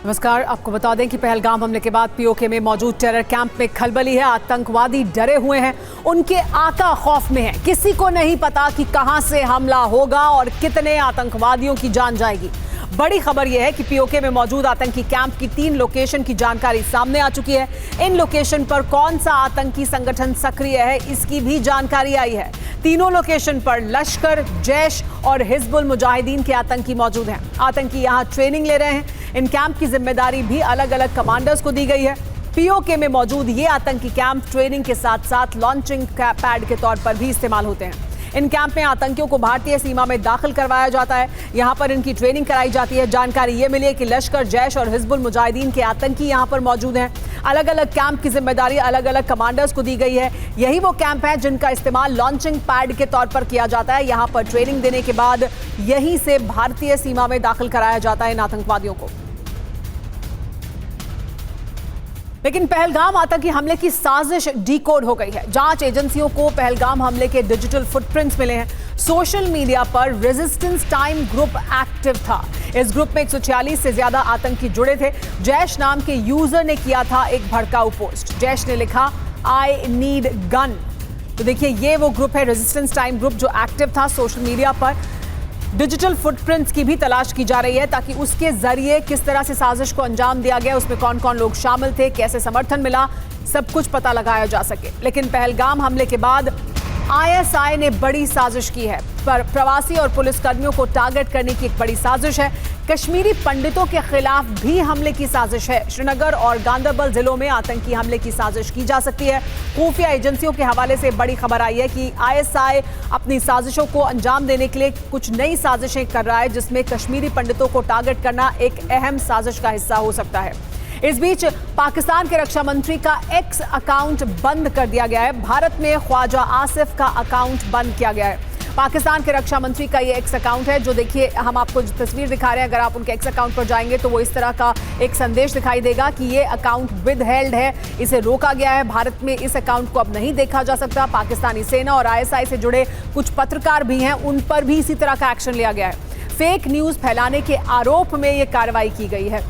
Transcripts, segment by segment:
नमस्कार। आपको बता दें कि पहलगाम हमले के बाद पीओके में मौजूद टेरर कैंप में खलबली है। आतंकवादी डरे हुए हैं, उनके आका खौफ में हैं। किसी को नहीं पता कि कहां से हमला होगा और कितने आतंकवादियों की जान जाएगी। बड़ी खबर यह है कि पीओके में मौजूद आतंकी कैंप की 3 लोकेशन की जानकारी सामने आ चुकी है। इन लोकेशन पर कौन सा आतंकी संगठन सक्रिय है, इसकी भी जानकारी आई है। तीनों लोकेशन पर लश्कर, जैश और हिजबुल मुजाहिदीन के आतंकी मौजूद हैं। आतंकी यहां ट्रेनिंग ले रहे हैं। इन कैंप की जिम्मेदारी भी अलग अलग कमांडर्स को दी गई है। पीओके में मौजूद ये आतंकी कैंप ट्रेनिंग के साथ साथ लॉन्चिंग पैड के तौर पर भी इस्तेमाल होते हैं। इन कैंप में आतंकियों को भारतीय सीमा में दाखिल करवाया जाता है। यहां पर इनकी ट्रेनिंग कराई जाती है। जानकारी ये मिली है कि लश्कर, जैश और हिजबुल मुजाहिदीन के आतंकी यहां पर मौजूद हैं। अलग अलग कैंप की जिम्मेदारी अलग अलग कमांडर्स को दी गई है। यही वो कैंप है जिनका इस्तेमाल लॉन्चिंग पैड के तौर पर किया जाता है। यहां पर ट्रेनिंग देने के बाद यहीं से भारतीय सीमा में दाखिल कराया जाता है इन आतंकवादियों को। लेकिन पहलगाम आतंकी हमले की साजिश डीकोड हो गई है। जांच एजेंसियों को पहलगाम हमले के डिजिटल फुटप्रिंट्स मिले हैं। सोशल मीडिया पर रेजिस्टेंस टाइम ग्रुप एक्टिव था। इस ग्रुप में 146 से ज्यादा आतंकी जुड़े थे। जैश नाम के यूजर ने किया था एक भड़काऊ पोस्ट। जैश ने लिखा, आई नीड गन। तो देखिए, ये वो ग्रुप है, रेजिस्टेंस टाइम ग्रुप, जो एक्टिव था सोशल मीडिया पर। डिजिटल फुटप्रिंट्स की भी तलाश की जा रही है ताकि उसके जरिए किस तरह से साजिश को अंजाम दिया गया, उसमें कौन कौन लोग शामिल थे, कैसे समर्थन मिला, सब कुछ पता लगाया जा सके। लेकिन पहलगाम हमले के बाद आईएसआई ने बड़ी साजिश की है। पर प्रवासी और पुलिसकर्मियों को टारगेट करने की एक बड़ी साजिश है। कश्मीरी पंडितों के खिलाफ भी हमले की साजिश है। श्रीनगर और गांदरबल जिलों में आतंकी हमले की साजिश की जा सकती है। खुफिया एजेंसियों के हवाले से बड़ी खबर आई है कि आईएसआई अपनी साजिशों को अंजाम देने के लिए कुछ नई साजिशें कर रहा है, जिसमें कश्मीरी पंडितों को टारगेट करना एक अहम साजिश का हिस्सा हो सकता है। इस बीच पाकिस्तान के रक्षा मंत्री का एक्स अकाउंट बंद कर दिया गया है। भारत में ख्वाजा आसिफ का अकाउंट बंद किया गया है। पाकिस्तान के रक्षा मंत्री का ये एक्स अकाउंट है, जो देखिए हम आपको तस्वीर दिखा रहे हैं। अगर आप उनके एक्स अकाउंट पर जाएंगे तो वो इस तरह का एक संदेश दिखाई देगा कि ये अकाउंट विदहेल्ड है, इसे रोका गया है। भारत में इस अकाउंट को अब नहीं देखा जा सकता। पाकिस्तानी सेना और आईएसआई से जुड़े कुछ पत्रकार भी हैं, उन पर भी इसी तरह का एक्शन लिया गया है। फेक न्यूज फैलाने के आरोप में ये कार्रवाई की गई है।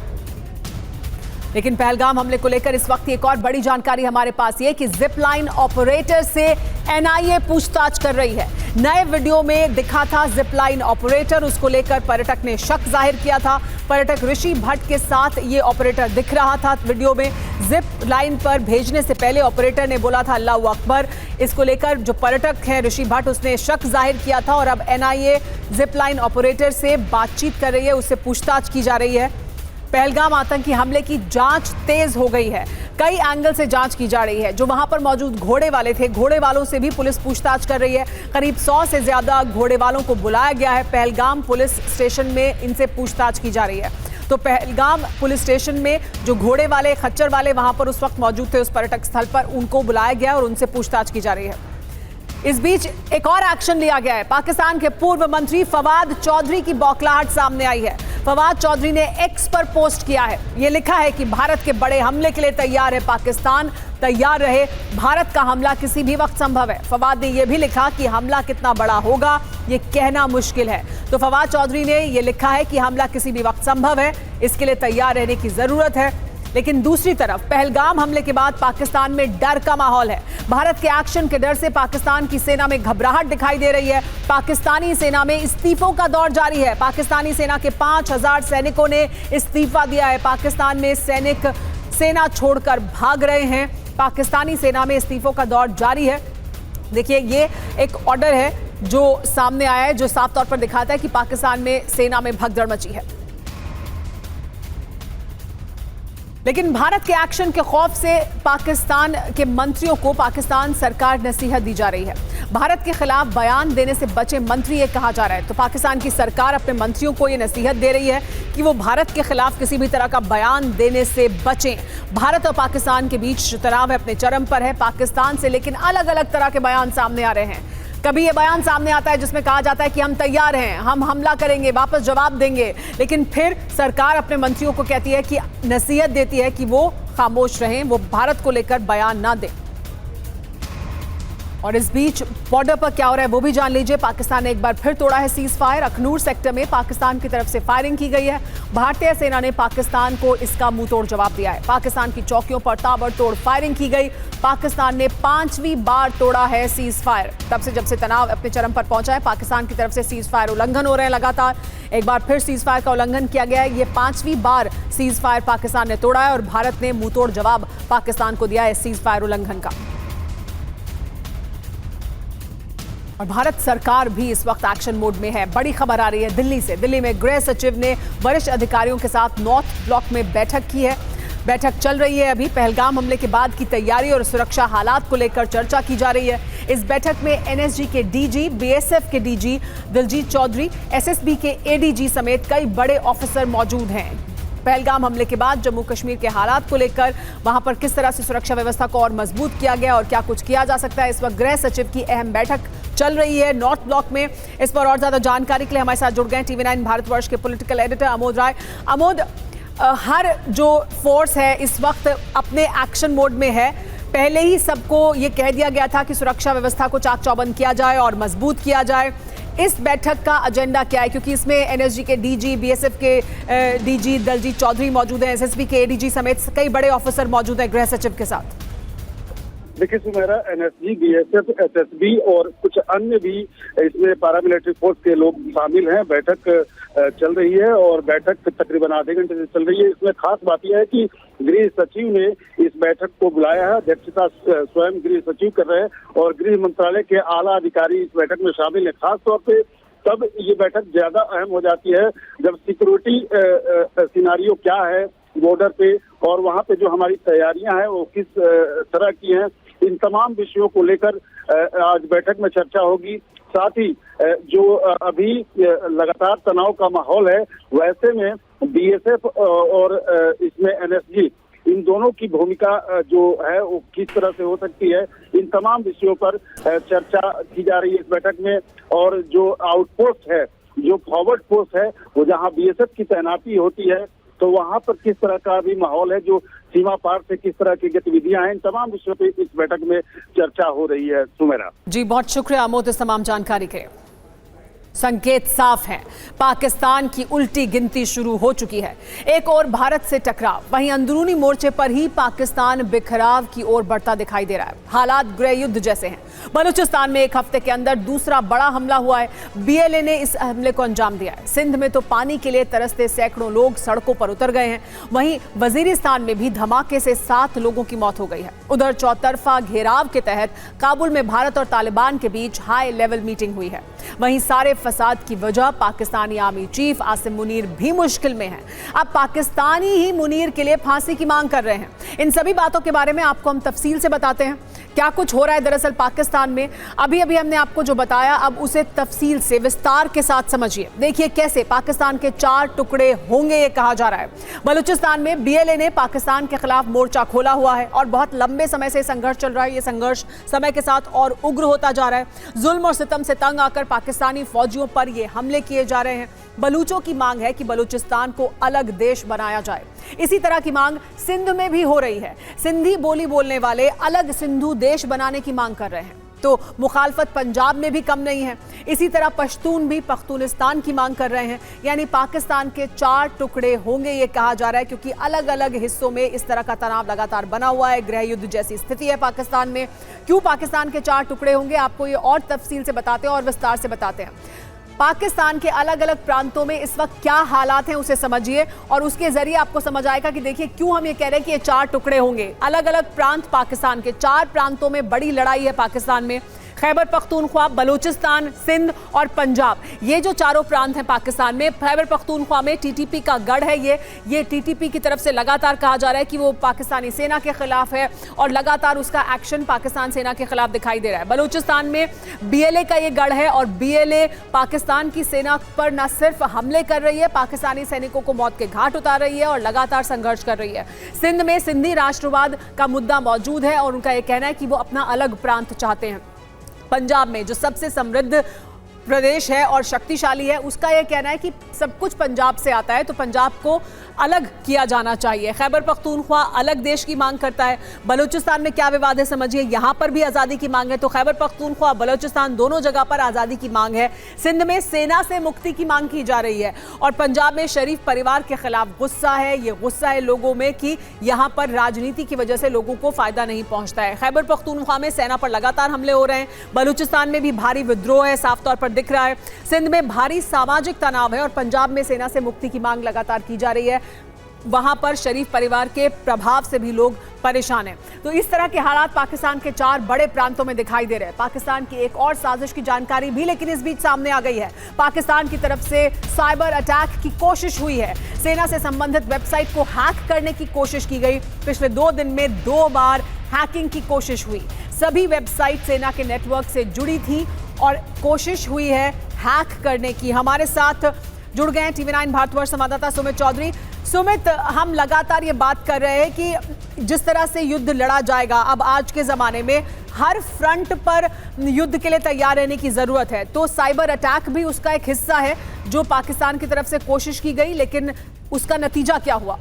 लेकिन पहलगाम हमले को लेकर इस वक्त एक और बड़ी जानकारी हमारे पास ये कि जिप लाइन ऑपरेटर से एनआईए पूछताछ कर रही है। नए वीडियो में दिखा था जिप लाइन ऑपरेटर, उसको लेकर पर्यटक ने शक जाहिर किया था। पर्यटक ऋषि भट्ट के साथ ये ऑपरेटर दिख रहा था वीडियो में। जिप लाइन पर भेजने से पहले ऑपरेटर ने बोला था अल्लाहू अकबर। इसको लेकर जो पर्यटक है ऋषि भट्ट, उसने शक जाहिर किया था और अब एनआईए जिप लाइन ऑपरेटर से बातचीत कर रही है, उससे पूछताछ की जा रही है। पहलगाम आतंकी हमले की जांच तेज हो गई है। कई एंगल से जांच की जा रही है। जो वहां पर मौजूद घोड़े वाले थे, घोड़े वालों से भी पुलिस पूछताछ कर रही है। करीब 100 से ज्यादा घोड़े वालों को बुलाया गया है पहलगाम पुलिस स्टेशन में, इनसे पूछताछ की जा रही है। तो पहलगाम पुलिस स्टेशन में जो घोड़े वाले, खच्चर वाले वहां पर उस वक्त मौजूद थे उस पर्यटक स्थल पर, उनको बुलाया गया और उनसे पूछताछ की जा रही है। इस बीच एक और एक्शन लिया गया है। पाकिस्तान के पूर्व मंत्री फवाद चौधरी की बौखलाहट सामने आई है। फवाद चौधरी ने एक्स पर पोस्ट किया है। यह लिखा है कि भारत के बड़े हमले के लिए तैयार है पाकिस्तान, तैयार रहे, भारत का हमला किसी भी वक्त संभव है। फवाद ने यह भी लिखा कि हमला कितना बड़ा होगा यह कहना मुश्किल है। तो फवाद चौधरी ने यह लिखा है कि हमला किसी भी वक्त संभव है, इसके लिए तैयार रहने की जरूरत है। लेकिन दूसरी तरफ पहलगाम हमले के बाद पाकिस्तान में डर का माहौल है। भारत के एक्शन के डर से पाकिस्तान की सेना में घबराहट दिखाई दे रही है। पाकिस्तानी सेना में इस्तीफों का दौर जारी है। पाकिस्तानी सेना के 5000 सैनिकों ने इस्तीफा दिया है। पाकिस्तान में सैनिक सेना छोड़कर भाग रहे हैं। पाकिस्तानी सेना में इस्तीफों का दौर जारी है। देखिए, ये एक ऑर्डर है जो सामने आया है, जो साफ तौर पर दिखाता है कि पाकिस्तान में सेना में भगदड़ मची है। लेकिन भारत के एक्शन के खौफ से पाकिस्तान के मंत्रियों को पाकिस्तान सरकार नसीहत दी जा रही है। भारत के खिलाफ बयान देने से बचे मंत्री, ये कहा जा रहा है। तो पाकिस्तान की सरकार अपने मंत्रियों को ये नसीहत दे रही है कि वो भारत के खिलाफ किसी भी तरह का बयान देने से बचें। भारत और पाकिस्तान के बीच तनाव अपने चरम पर है। पाकिस्तान से लेकिन अलग अलग तरह के बयान सामने आ रहे हैं। कभी ये बयान सामने आता है जिसमें कहा जाता है कि हम तैयार हैं, हम हमला करेंगे, वापस जवाब देंगे। लेकिन फिर सरकार अपने मंत्रियों को कहती है कि नसीहत देती है कि वो खामोश रहें, वो भारत को लेकर बयान ना दें। और इस बीच बॉर्डर पर क्या हो रहा है वो भी जान लीजिए। पाकिस्तान ने एक बार फिर तोड़ा है सीज फायर। अखनूर सेक्टर में पाकिस्तान की तरफ से फायरिंग की गई है। भारतीय सेना ने पाकिस्तान को इसका मुंहतोड़ जवाब दिया है। पाकिस्तान की चौकियों पर ताबड़तोड़ फायरिंग की गई। पाकिस्तान ने 5वीं बार तोड़ा है सीज फायर। तब से जब से तनाव अपने चरम पर पहुंचा है, पाकिस्तान की तरफ से सीज फायर उल्लंघन हो रहे हैं लगातार। एक बार फिर सीज फायर का उल्लंघन किया गया है। ये 5वीं बार सीज फायर पाकिस्तान ने तोड़ा है और भारत ने मुंहतोड़ जवाब पाकिस्तान को दिया है सीज फायर उल्लंघन का। और भारत सरकार भी इस वक्त एक्शन मोड में है। बड़ी खबर आ रही है दिल्ली से। दिल्ली में गृह सचिव ने वरिष्ठ अधिकारियों के साथ नॉर्थ ब्लॉक में बैठक की है। बैठक चल रही है अभी। पहलगाम हमले के बाद की तैयारी और सुरक्षा हालात को लेकर चर्चा की जा रही है। इस बैठक में एनएसजी के डीजी, बीएसएफ के डीजी दिलजीत चौधरी, एसएसबी के एडीजी समेत कई बड़े ऑफिसर मौजूद हैं। पहलगाम हमले के बाद जम्मू कश्मीर के हालात को लेकर वहां पर किस तरह से सुरक्षा व्यवस्था को और मजबूत किया गया और क्या कुछ किया जा सकता है, इस वक्त गृह सचिव की अहम बैठक चल रही है नॉर्थ ब्लॉक में। इस पर और ज्यादा जानकारी के लिए हमारे साथ जुड़ गए TV9 भारतवर्ष के पॉलिटिकल एडिटर अमोद राय। अमोद, हर जो फोर्स है इस वक्त अपने एक्शन मोड में है। पहले ही सबको ये कह दिया गया था कि सुरक्षा व्यवस्था को चाक चौबंद किया जाए और मजबूत किया जाए। इस बैठक का एजेंडा क्या है, क्योंकि इसमें एनएसजी के डीजी, बीएसएफ के डीजी दिलजीत चौधरी मौजूद हैं, एसएसबी के एडीजी समेत कई बड़े ऑफिसर मौजूद हैं गृह सचिव के साथ। देखिए सुमेरा, एनएसजी, बीएसएफ, एसएसबी और कुछ अन्य भी इसमें पैरामिलिट्री फोर्स के लोग शामिल हैं। बैठक चल रही है और बैठक तकरीबन आधे घंटे से चल रही है। इसमें खास बात यह है कि गृह सचिव ने इस बैठक को बुलाया है। अध्यक्षता स्वयं गृह सचिव कर रहे हैं और गृह मंत्रालय के आला अधिकारी इस बैठक में शामिल हैं। खास तौर पे तब ये बैठक ज्यादा अहम हो जाती है जब सिक्योरिटी सिनारियो क्या है बॉर्डर पे और वहाँ पे जो हमारी तैयारियां हैं वो किस तरह की हैं, इन तमाम विषयों को लेकर आज बैठक में चर्चा होगी। साथ ही जो अभी लगातार तनाव का माहौल है, वैसे में बीएसएफ और इसमें एनएसजी, इन दोनों की भूमिका जो है वो किस तरह से हो सकती है, इन तमाम विषयों पर चर्चा की जा रही है इस बैठक में। और जो आउटपोस्ट है, जो फॉरवर्ड पोस्ट है, वो जहाँ बीएसएफ की तैनाती होती है तो वहां पर किस तरह का भी माहौल है, जो सीमा पार से किस तरह की गतिविधियां हैं, इन तमाम विषयों पे इस बैठक में चर्चा हो रही है। सुमेरा जी, बहुत शुक्रिया अमोद इस तमाम जानकारी के। संकेत साफ है, पाकिस्तान की उल्टी गिनती शुरू हो चुकी है। एक और भारत से टकराव, वहीं अंदरूनी मोर्चे पर ही पाकिस्तान बिखराव की ओर बढ़ता दिखाई दे रहा है। हालात गृह युद्ध जैसे हैं। बलूचिस्तान में एक हफ्ते के अंदर दूसरा बड़ा हमला हुआ है। बीएलए ने इस हमले को अंजाम दिया है। सिंध में तो पानी के लिए तरसते सैकड़ों लोग सड़कों पर उतर गए हैं। वहीं वजीरिस्तान में भी धमाके से 7 लोगों की मौत हो गई है। उधर चौतरफा घेराव के तहत काबुल में भारत और तालिबान के बीच हाई लेवल मीटिंग हुई है। वहीं सारे फसाद की वजह पाकिस्तानी आर्मी चीफ आसिम मुनीर भी मुश्किल में है। अब पाकिस्तानी ही मुनीर के लिए फांसी की मांग कर रहे हैं। इन सभी बातों के बारे में आपको हम तफसील से बताते हैं क्या कुछ हो रहा है दरअसल पाकिस्तान में। अभी हमने आपको जो बताया, अब उसे तफसील से विस्तार के साथ समझिए। देखिए कैसे पाकिस्तान के 4 टुकड़े होंगे ये कहा जा रहा है। बलूचिस्तान में बीएलए ने पाकिस्तान के खिलाफ मोर्चा खोला हुआ है और बहुत लंबे समय से संघर्ष चल रहा है। ये संघर्ष समय के साथ और उग्र होता जा रहा है। जुल्म और सितम से तंग आकर पाकिस्तानी फौजियों पर ये हमले किए जा रहे हैं। बलूचों की मांग है कि बलूचिस्तान को अलग देश बनाया जाए। इसी तरह की मांग सिंध में भी हो रही है। सिंधी बोली बोलने वाले अलग सिंधु देश बनाने की मांग कर रहे हैं। तो मुखालफत पंजाब में भी कम नहीं है। इसी तरह पश्तून भी पख्तूनिस्तान की मांग कर रहे हैं। यानी पाकिस्तान के 4 टुकड़े होंगे ये कहा जा रहा है, क्योंकि अलग अलग हिस्सों में इस तरह का तनाव लगातार बना हुआ है। गृह युद्ध जैसी स्थिति है पाकिस्तान में। क्यों पाकिस्तान के 4 टुकड़े होंगे, आपको ये और तफसील से बताते हैं और विस्तार से बताते हैं। पाकिस्तान के अलग अलग प्रांतों में इस वक्त क्या हालात हैं उसे समझिए और उसके जरिए आपको समझ आएगा कि देखिए क्यों हम ये कह रहे हैं कि ये 4 टुकड़े होंगे। अलग अलग प्रांत पाकिस्तान के 4 प्रांतों में बड़ी लड़ाई है पाकिस्तान में। खैबर पख्तूनख्वा, बलूचिस्तान, सिंध और पंजाब, ये जो चारों प्रांत हैं पाकिस्तान में। खैबर पख्तूनख्वा में टीटीपी का गढ़ है। ये टीटीपी की तरफ से लगातार कहा जा रहा है कि वो पाकिस्तानी सेना के खिलाफ है और लगातार उसका एक्शन पाकिस्तान सेना के खिलाफ दिखाई दे रहा है। बलूचिस्तान में बीएलए का ये गढ़ है और बीएलए पाकिस्तान की सेना पर न सिर्फ हमले कर रही है, पाकिस्तानी सैनिकों को मौत के घाट उतार रही है और लगातार संघर्ष कर रही है। सिंध में सिंधी राष्ट्रवाद का मुद्दा मौजूद है और उनका यह कहना है कि वो अपना अलग प्रांत चाहते हैं। पंजाब में जो सबसे समृद्ध प्रदेश है और शक्तिशाली है, उसका यह कहना है कि सब कुछ पंजाब से आता है तो पंजाब को अलग किया जाना चाहिए। खैबर पख्तूनख्वा अलग देश की मांग करता है। बलूचिस्तान में क्या विवाद है समझिए, यहाँ पर भी आज़ादी की मांग है। तो खैबर पख्तूनख्वा, बलूचिस्तान दोनों जगह पर आज़ादी की मांग है। सिंध में सेना से मुक्ति की मांग की जा रही है और पंजाब में शरीफ परिवार के खिलाफ गुस्सा है। ये गुस्सा है लोगों में कि यहाँ पर राजनीति की वजह से लोगों को फायदा नहीं पहुँचता है। खैबर पख्तूनख्वा में सेना पर लगातार हमले हो रहे हैं। बलूचिस्तान में भी भारी विद्रोह है, साफ तौर पर दिख रहा है। सिंध में भारी सामाजिक तनाव है और पंजाब में सेना से मुक्ति की मांग लगातार की जा रही है। वहां पर शरीफ परिवार के प्रभाव से भी लोग परेशान हैं। तो इस तरह के हालात पाकिस्तान के 4 बड़े प्रांतों में दिखाई दे रहे हैं। पाकिस्तान की एक और साजिश की जानकारी भी लेकिन इस बीच सामने आ गई है। पाकिस्तान की तरफ से साइबर अटैक की कोशिश हुई है। सेना से संबंधित वेबसाइट को हैक करने की कोशिश की गई। पिछले 2 दिन में 2 बार हैकिंग की कोशिश हुई। सभी वेबसाइट सेना के नेटवर्क से जुड़ी थी और कोशिश हुई है हैक करने की। हमारे साथ जुड़ गए हैं TV9 भारतवर्ष संवाददाता सुमित चौधरी। सुमित, हम लगातार ये बात कर रहे हैं कि जिस तरह से युद्ध लड़ा जाएगा, अब आज के ज़माने में हर फ्रंट पर युद्ध के लिए तैयार रहने की ज़रूरत है। तो साइबर अटैक भी उसका एक हिस्सा है जो पाकिस्तान की तरफ से कोशिश की गई, लेकिन उसका नतीजा क्या हुआ?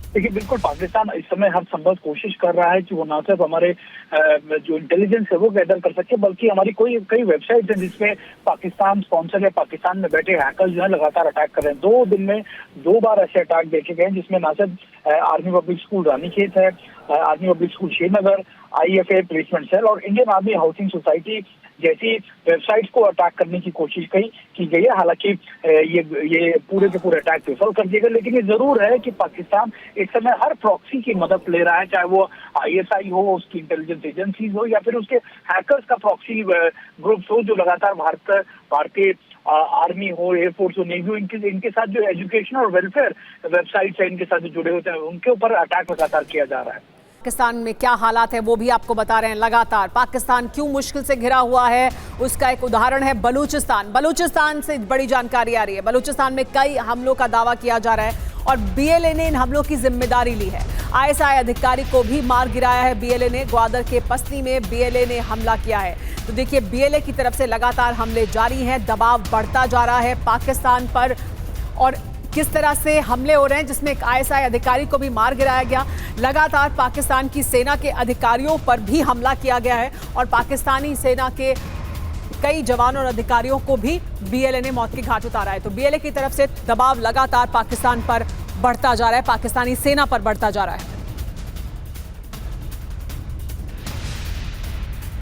देखिए, बिल्कुल पाकिस्तान इस समय हर संभव कोशिश कर रहा है कि वो ना सिर्फ हमारे जो इंटेलिजेंस है वो गैदर कर सके, बल्कि हमारी कई वेबसाइट्स हैं जिसमें पाकिस्तान स्पॉन्सर या पाकिस्तान में बैठे हैकर्स जो है लगातार अटैक कर रहे हैं। 2 दिन में 2 बार ऐसे अटैक देखे गए जिसमें ना सिर्फ आर्मी पब्लिक स्कूल रानीखेत है, army public school Srinagar, IFA placement cell और इंडियन आर्मी हाउसिंग सोसाइटी जैसी वेबसाइट्स को अटैक करने की कोशिश की गई है। हालांकि ये पूरे के पूरे अटैक विफल कर दिए गए, लेकिन ये जरूर है कि पाकिस्तान इस समय हर प्रॉक्सी की मदद ले रहा है, चाहे वो ISI हो, उसकी इंटेलिजेंस एजेंसीज हो या फिर उसके हैकर्स का प्रॉक्सी ग्रुप्स हो जो लगातार भारतीय आर्मी हो, एयरफोर्स हो, नेवी हो, इनके साथ जो एजुकेशन और वेलफेयर वेबसाइट्स है इनके साथ जो जुड़े होते हैं उनके ऊपर अटैक लगातार किया जा रहा है। पाकिस्तान में क्या हालात है वो भी आपको बता रहे हैं लगातार। पाकिस्तान क्यों मुश्किल से घिरा हुआ है उसका एक उदाहरण है बलूचिस्तान से बड़ी जानकारी आ रही है। बलूचिस्तान में कई हमलों का दावा किया जा रहा है और BLA ने इन हमलों की जिम्मेदारी ली है। ISI अधिकारी को भी मार गिराया है BLA ने। ग्वादर के पस्ती में BLA ने हमला किया है। तो देखिए, BLA की तरफ से लगातार हमले जारी हैं, दबाव बढ़ता जा रहा है पाकिस्तान पर और किस तरह से हमले हो रहे हैं जिसमें एक ISI अधिकारी को भी मार गिराया गया। लगातार पाकिस्तान की सेना के अधिकारियों पर भी हमला किया गया है और पाकिस्तानी सेना के कई जवानों और अधिकारियों को भी BLA ने मौत के घाट उतारा है। तो BLA की तरफ से दबाव लगातार पाकिस्तान पर बढ़ता जा रहा है, पाकिस्तानी सेना पर बढ़ता जा रहा है।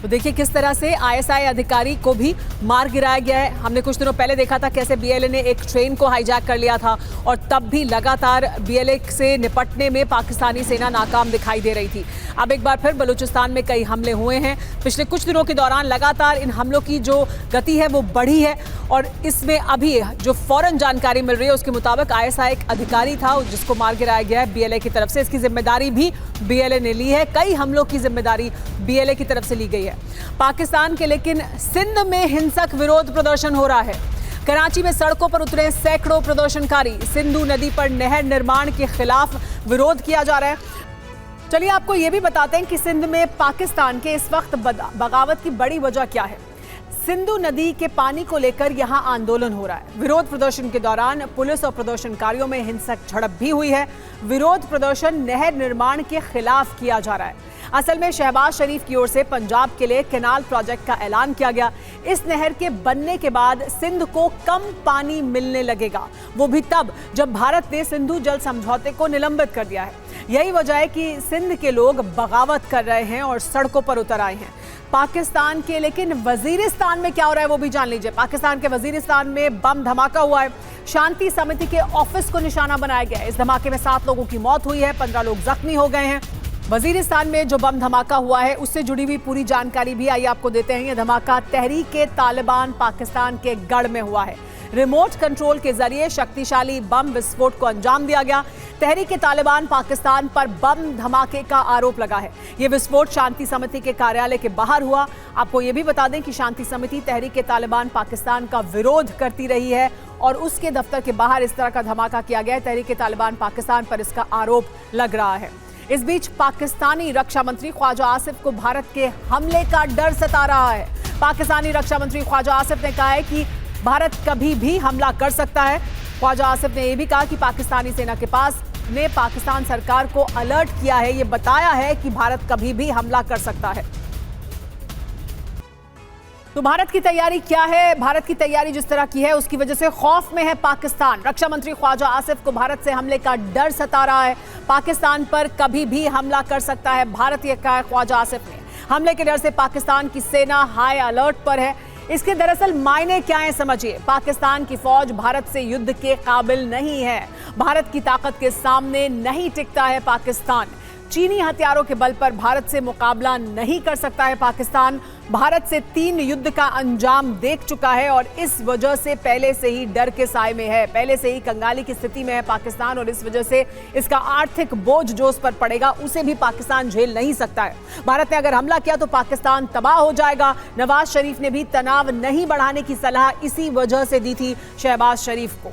तो देखिए किस तरह से ISI अधिकारी को भी मार गिराया गया है। हमने कुछ दिनों पहले देखा था कैसे BLA ने एक ट्रेन को हाईजैक कर लिया था और तब भी लगातार BLA से निपटने में पाकिस्तानी सेना नाकाम दिखाई दे रही थी। अब एक बार फिर बलूचिस्तान में कई हमले हुए हैं। पिछले कुछ दिनों के दौरान लगातार इन हमलों की जो गति है वो बढ़ी है और इसमें अभी जो फौरन जानकारी मिल रही है उसके मुताबिक ISI एक अधिकारी था जिसको मार गिराया गया है BLA की तरफ से। इसकी जिम्मेदारी भी BLA ने ली है। कई हमलों की जिम्मेदारी BLA की तरफ से ली गई है। पाकिस्तान के लेकिन सिंध में हिंसक विरोध प्रदर्शन हो रहा है। कराची में सड़कों पर उतरे सैकड़ों प्रदर्शनकारी। सिंधु नदी पर नहर निर्माण के खिलाफ विरोध किया जा रहा है। चलिए आपको यह भी बताते हैं कि सिंध में पाकिस्तान के इस वक्त बगावत की बड़ी वजह क्या है। सिंधु नदी के पानी को लेकर यहां आंदोलन हो रहा है। विरोध प्रदर्शन के दौरान पुलिस और प्रदर्शनकारियों में हिंसक झड़प भी हुई है। विरोध प्रदर्शन नहर निर्माण के खिलाफ किया जा रहा है। असल में शहबाज शरीफ की ओर से पंजाब के लिए कैनाल प्रोजेक्ट का ऐलान किया गया। इस नहर के बनने के बाद सिंध को कम पानी मिलने लगेगा, वो भी तब जब भारत ने सिंधु जल समझौते को निलंबित कर दिया है। यही वजह है कि सिंध के लोग बगावत कर रहे हैं और सड़कों पर उतर आए हैं। पाकिस्तान के लेकिन वजीरिस्तान में क्या हो रहा है वो भी जान लीजिए। पाकिस्तान के वजीरिस्तान में बम धमाका हुआ है। शांति समिति के ऑफिस को निशाना बनाया गया है। इस धमाके में 7 लोगों की मौत हुई है, 15 लोग जख्मी हो गए हैं। वजीरिस्तान में जो बम धमाका हुआ है उससे जुड़ी हुई पूरी जानकारी भी आइए आपको देते हैं। यह धमाका तहरीक-ए-तालिबान पाकिस्तान के गढ़ में हुआ है। रिमोट कंट्रोल के जरिए शक्तिशाली बम विस्फोट को अंजाम दिया गया। तहरीक-ए-तालिबान पाकिस्तान पर बम धमाके का आरोप लगा है। यह विस्फोट शांति समिति के कार्यालय के बाहर हुआ। आपको यह भी बता दें कि शांति समिति तहरीक-ए-तालिबान पाकिस्तान का विरोध करती रही है और उसके दफ्तर के बाहर इस तरह का धमाका किया गया है। तहरीक-ए-तालिबान पाकिस्तान पर इसका आरोप लग रहा है। इस बीच पाकिस्तानी रक्षा मंत्री ख्वाजा आसिफ को भारत के हमले का डर सता रहा है। पाकिस्तानी रक्षा मंत्री ख्वाजा आसिफ ने कहा है कि भारत कभी भी हमला कर सकता है। ख्वाजा आसिफ ने यह भी कहा कि पाकिस्तानी सेना के पास ने पाकिस्तान सरकार को अलर्ट किया है, ये बताया है कि भारत कभी भी हमला कर सकता है। तो भारत की तैयारी क्या है? भारत की तैयारी जिस तरह की है उसकी वजह से खौफ में है पाकिस्तान। रक्षा मंत्री ख्वाजा आसिफ को भारत से हमले का डर सता रहा है। पाकिस्तान पर कभी भी हमला कर सकता है भारत, ये कहा है ख्वाजा आसिफ ने। हमले के डर से पाकिस्तान की सेना हाई अलर्ट पर है। इसके दरअसल मायने क्या है समझिए। पाकिस्तान की फौज भारत से युद्ध के काबिल नहीं है। भारत की ताकत के सामने नहीं टिकता है पाकिस्तान। चीनी हथियारों के बल पर भारत से मुकाबला नहीं कर सकता है पाकिस्तान। भारत से 3 युद्ध का अंजाम देख चुका है और इस वजह से पहले से ही डर के साए में है, पहले से ही कंगाली की स्थिति में है पाकिस्तान, और इस वजह से इसका आर्थिक बोझ जो उस पर पड़ेगा उसे भी पाकिस्तान झेल नहीं सकता है। भारत ने अगर हमला किया तो पाकिस्तान तबाह हो जाएगा। नवाज शरीफ ने भी तनाव नहीं बढ़ाने की सलाह इसी वजह से दी थी शहबाज शरीफ को,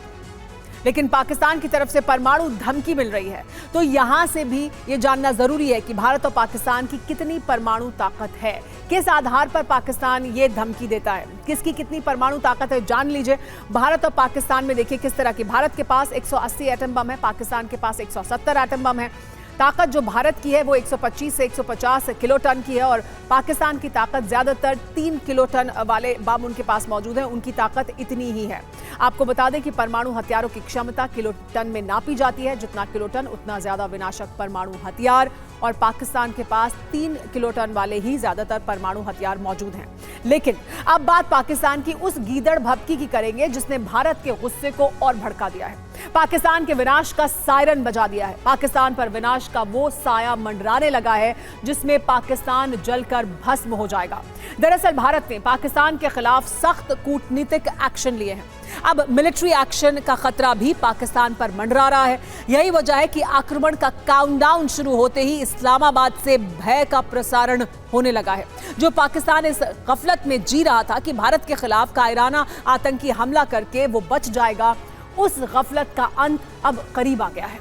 लेकिन पाकिस्तान की तरफ से परमाणु धमकी मिल रही है। तो यहां से भी यह जानना जरूरी है कि भारत और पाकिस्तान की कितनी परमाणु ताकत है, किस आधार पर पाकिस्तान ये धमकी देता है, किसकी कितनी परमाणु ताकत है, जान लीजिए। भारत और पाकिस्तान में देखिए किस तरह की, भारत के पास 180 एटम बम है, पाकिस्तान के पास 170 एटम बम है। ताकत जो भारत की है वो 125 से 150 किलोटन की है और पाकिस्तान की ताकत ज्यादातर 3 किलोटन वाले बम उनके पास मौजूद हैं, उनकी ताकत इतनी ही है। आपको बता दें कि परमाणु हथियारों की क्षमता किलोटन में नापी जाती है, जितना किलोटन उतना ज्यादा विनाशक परमाणु हथियार, और पाकिस्तान के पास 3 किलोटन वाले ही ज्यादातर परमाणु हथियार मौजूद हैं। लेकिन अब बात पाकिस्तान की उस गीदड़ भभकी की करेंगे जिसने भारत के गुस्से को और भड़का दिया है, पाकिस्तान के विनाश का सायरन बजा दिया है। पाकिस्तान पर विनाश का वो साया मंडराने लगा है जिसमें पाकिस्तान जलकर भस्म हो जाएगा। दरअसल भारत ने पाकिस्तान के खिलाफ सख्त कूटनीतिक एक्शन लिए हैं। अब मिलिट्री एक्शन का खतरा भी पाकिस्तान पर मंडरा रहा है। यही वजह है कि आक्रमण का काउंटडाउन शुरू होते ही इस्लामाबाद से भय का प्रसारण होने लगा है। जो पाकिस्तान इस गफलत में जी रहा था कि भारत के खिलाफ कायराना आतंकी हमला करके वो बच जाएगा, उस गफलत का अंत अब करीब आ गया है।